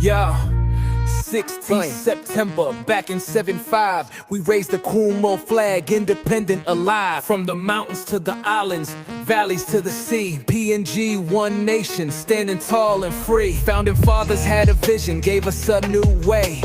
Yeah, 16th September, back in 75, we raised the Kumul flag, independent, alive. From the mountains to the islands, valleys to the sea, PNG, one nation, standing tall and free. Founding fathers had a vision, gave us a new way.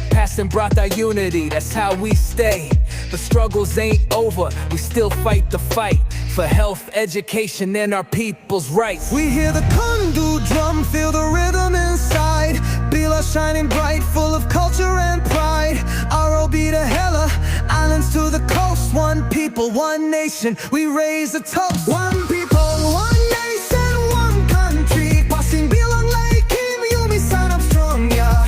Pasin Brata unity, that's how we stay. The struggles ain't over, we still fight the fight for health, education, and our people's rights. We hear the Kundu drum, feel the rhythm inside. Bilas shining bright, full of culture and pride. AROB to Hela, islands to the coast. One people, one nation, we raise a toast. One people, one nation, one country. Pasin bilong, Laikim, yumi, sanap, strong, yeah.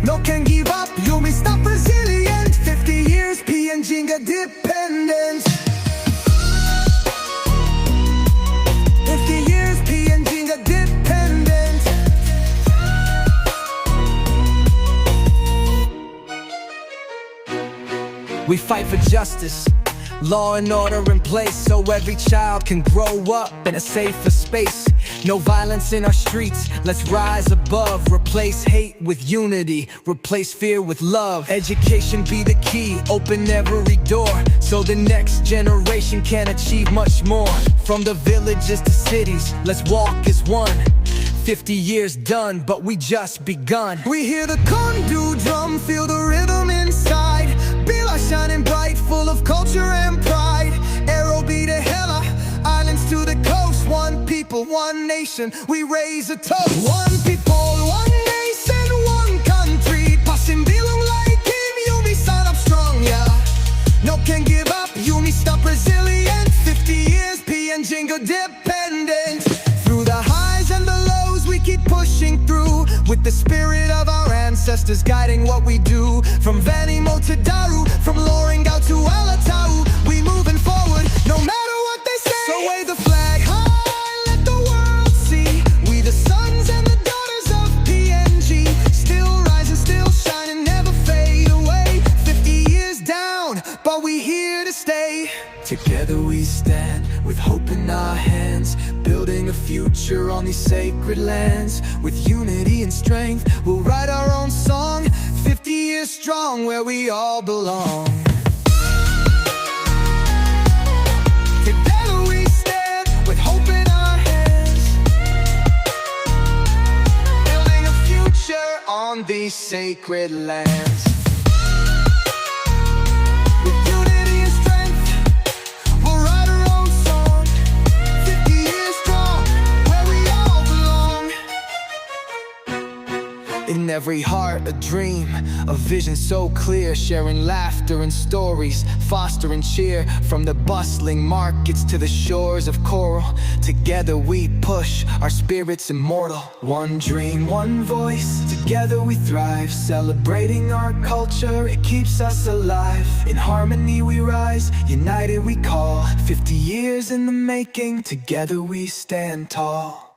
Noken, givap, yumi, stap, resilient. 50 years, PNG dependent. 50 years, PNG dependent. We fight for justice, law and order in place, so every child can grow up in a safer space. No violence in our streets, let's rise above. Replace hate with unity, replace fear with love. Education be the key, open every door, so the next generation can achieve much more. From the villages to cities, let's walk as one. 50 years done, but we just begun. We hear the Kundu drum, feel the rhythm inside. Bilas shining bright, full of culture and pride. AROB to Hela, islands to the coast. One people, one nation, we raise a toast. One people, one nation, one country. Pasin bilong, Laikim, yumi, sanap, strong, yeah. Noken, give up, yumi, stop, resilient. 50 years, PNG dependent. Through the highs and the lows, we keep pushing through, with the spirit of our ancestors guiding what we do. From Vanimo to Daru, from Loring out to Alatau, we moving forward, no matter what they say. So wave the flag high, let the world see. We the sons and the daughters of PNG, still rising, still shining, never fade away. 50 years down, but we here to stay. Together we stand, with hope in our hands, building a future on these sacred lands. With unity and strength, we'll write our own song. 50 years strong, where we all belong. Together we stand, with hope in our hands, building a future on these sacred lands. In every heart a dream, a vision so clear, sharing laughter and stories, fostering cheer. From the bustling markets to the shores of coral, together we push, our spirits immortal. One dream, one voice, together we thrive, celebrating our culture, it keeps us alive. In harmony we rise, united we call. 50 years in the making, together we stand tall.